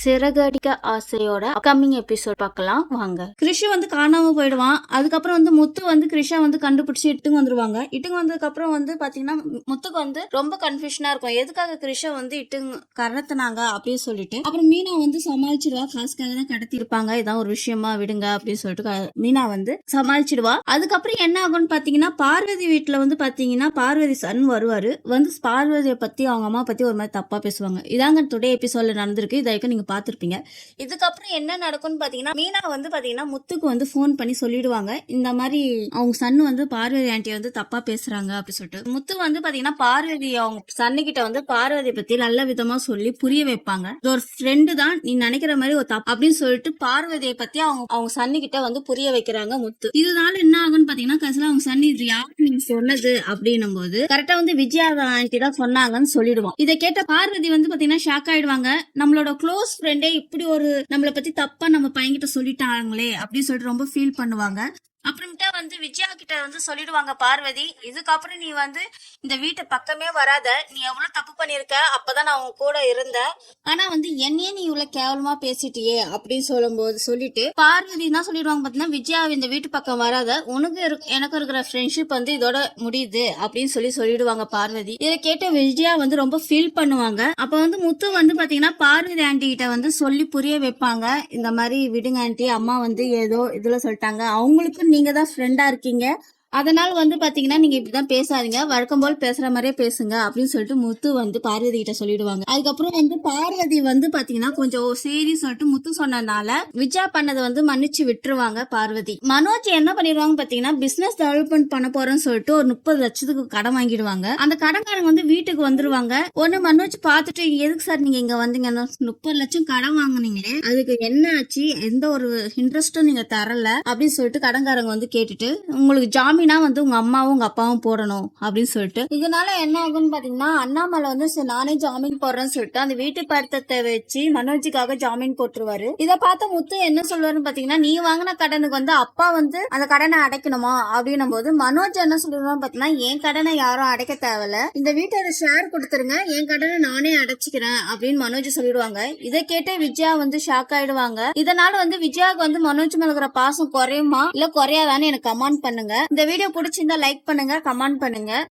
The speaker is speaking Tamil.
சிறகடிக்க ஆசையோட அப்கமிங் எபிசோட் பார்க்கலாம் வாங்க. கிருஷி வந்து காணாம போயிடுவான். அதுக்கப்புறம் வந்து முத்து வந்து கிருஷா வந்து கண்டுபிடிச்சு இட்டுங்க வந்துருவாங்க. இட்டுங்க வந்ததுக்கு அப்புறம் வந்து பாத்தீங்கன்னா முத்துக்கு வந்து ரொம்ப கன்ஃபியூஷனா இருக்கும். எதுக்காக கிருஷா வந்து இட்டுங்க கடத்தினாங்க அப்படின்னு சொல்லிட்டு. அப்புறம் மீனா வந்து சமாளிச்சிடுவா. காசுக்காக தான் கடத்தி இருப்பாங்க, இதான் ஒரு விஷயமா விடுங்க அப்படின்னு சொல்லிட்டு மீனா வந்து சமாளிச்சிடுவா. அதுக்கப்புறம் என்ன ஆகும்னு பாத்தீங்கன்னா பார்வதி வீட்டுல வந்து பாத்தீங்கன்னா பார்வதி சன் வருவாரு. வந்து பார்வதியை பத்தி அவங்க அம்மா பத்தி ஒரு மாதிரி தப்பா பேசுவாங்க. இதாங்க டுடே எபிசோட்ல நடந்திருக்கு. இதை நீங்க பாத்திருப்பீங்க. இதுக்கப்புறம் என்ன நடக்கும்னு பாத்தீங்கன்னா மீனா வந்து பாத்தீங்கன்னா முத்துக்கு வந்து போன் பண்ணி சொல்லிடுவாங்க, இந்த மாதிரி அவங்க சன்னு வந்து பார்வதி ஆண்டியை வந்து தப்பா பேசுறாங்க அப்படின்னு சொல்லிட்டு. முத்து வந்து பாத்தீங்கன்னா பார்வதி அவங்க சன்னு கிட்ட வந்து பார்வதியை பத்தி நல்ல விதமா சொல்லி புரிய வைப்பாங்க. இது ஒரு ஃப்ரெண்டு தான், நீ நினைக்கிற மாதிரி ஒரு தப்பு அப்படின்னு சொல்லிட்டு பார்வதியை பத்தி அவங்க சன்னு கிட்ட வந்து புரிய வைக்கிறாங்க முத்து. இதனால என்ன ஆகும்னு பாத்தீங்கன்னா கடைசியில அவங்க சன்னு இது யாரு நீங்க சொன்னது அப்படின்னும் போது கரெக்டா வந்து விஜயா ஆண்டி தான் சொன்னாங்கன்னு சொல்லிடுவோம். இதை கேட்ட பார்வதி வந்து பாத்தீங்கன்னா ஷாக் ஆயிடுவாங்க. நம்மளோட க்ளோஸ் ஃப்ரெண்டே இப்படி ஒரு நம்மளை பத்தி தப்பா நம்ம பையன்கிட்ட சொல்லிட்டாங்களே அப்படின்னு சொல்லிட்டு ரொம்ப ஃபீல் பண்ணுவாங்க. அப்புறமேட்டா வந்து விஜயா கிட்ட வந்து சொல்லிடுவாங்க பார்வதி, இதுக்கப்புறம் நீ வந்து இந்த வீட்டு பக்கமே வராத, நீ எவ்வளவு தப்பு பண்ணிருக்க, அப்பதான் நான் உன் கூட இருந்தேன், ஆனா வந்து என்னையே நீ இவ்வளவு கேவலமா பேசிட்டியே அப்படின்னு சொல்லும்போது சொல்லிட்டு பார்வதி தான் சொல்லிடுவாங்க பாத்தீங்கன்னா விஜயா இந்த வீட்டு பக்கம் வராத, உனக்கு எனக்கு இருக்கிற ஃப்ரெண்ட்ஷிப் வந்து இதோட முடியுது அப்படின்னு சொல்லிடுவாங்க பார்வதி. இதை கேட்ட விஜயா வந்து ரொம்ப ஃபீல் பண்ணுவாங்க. அப்ப வந்து முத்து வந்து பாத்தீங்கன்னா பார்வதி ஆண்டி கிட்ட வந்து சொல்லி புரிய வைப்பாங்க, இந்த மாதிரி விடுங்க ஆண்டி, அம்மா வந்து ஏதோ இதுல சொல்லிட்டாங்க, அவங்களுக்கு நீங்க தான் ஃப்ரெண்டா இருக்கீங்க, அதனால வந்து பாத்தீங்கன்னா நீங்க இப்படிதான் பேசாதீங்க, வழக்கம் போல் பேசுற மாதிரியே பேசுங்க அப்படின்னு சொல்லிட்டு முத்து வந்து பார்வதி கிட்ட சொல்லிடுவாங்க. அதுக்கப்புறம் வந்து பார்வதி வந்து பாத்தீங்கன்னா கொஞ்சம் சரி சொல்லிட்டு முத்து சொன்னதுனால விஜயா பண்ணதை வந்து மன்னிச்சு விட்டுருவாங்க பார்வதி. மனோஜ் என்ன பண்ணிடுவாங்க பாத்தீங்கன்னா பிசினஸ் டெவலப்மெண்ட் பண்ண போறேன்னு சொல்லிட்டு ஒரு 30 லட்சத்துக்கு கடன் வாங்கிடுவாங்க. அந்த கடன்காரங்க வந்து வீட்டுக்கு வந்துருவாங்க. ஒண்ணு மனோஜ் பாத்துட்டு, எதுக்கு சார் நீங்க இங்க வந்தீங்கன்னா 30 லட்சம் கடன் வாங்கினீங்களே, அதுக்கு என்ன ஆச்சு, எந்த ஒரு இன்ட்ரெஸ்டும் நீங்க தரல அப்படின்னு சொல்லிட்டு கடன்காரங்க வந்து கேட்டுட்டு, உங்களுக்கு ஜாமீன் வந்து உங்க அம்மாவும் உங்க அப்பாவும் போடணும் அப்படின்னு சொல்லிட்டு. இதனால என்ன ஆகும்னு பாத்தீங்கன்னா அண்ணாமலை வந்து நானே ஜாமீன் போடுறேன்னு சொல்லிட்டு அந்த வீட்டு பத்திரத்தை வச்சு மனோஜுக்காக ஜாமீன் போட்டுருவாரு. இதை பார்த்த முத்து என்ன சொல்லுவாருன்னு பாத்தீங்கன்னா, நீ வாங்கின கடனுக்கு வந்து அப்பா வந்து அந்த கடனை அடைக்கணுமா அப்படின்னும் போது மனோஜ் என்ன சொல்லுவான்னு பாத்தீங்கன்னா, என் கடனை யாரும் அடைக்க தேவையில்ல, இந்த வீட்டை ஷேர் கொடுத்துருங்க, என் கடனை நானே அடைச்சிக்கிறேன் அப்படின்னு மனோஜ் சொல்லிடுவாங்க. இதை கேட்டு விஜயா வந்து ஷாக் ஆயிடுவாங்க. இதனால வந்து விஜயாவுக்கு வந்து மனோஜ் மேல இருக்கிற பாசம் குறையுமா இல்ல குறையாதான்னு எனக்கு கமெண்ட் பண்ணுங்க. இந்த வீடியோ பிடிச்சிருந்தா லைக் பண்ணுங்க, கமெண்ட் பண்ணுங்க.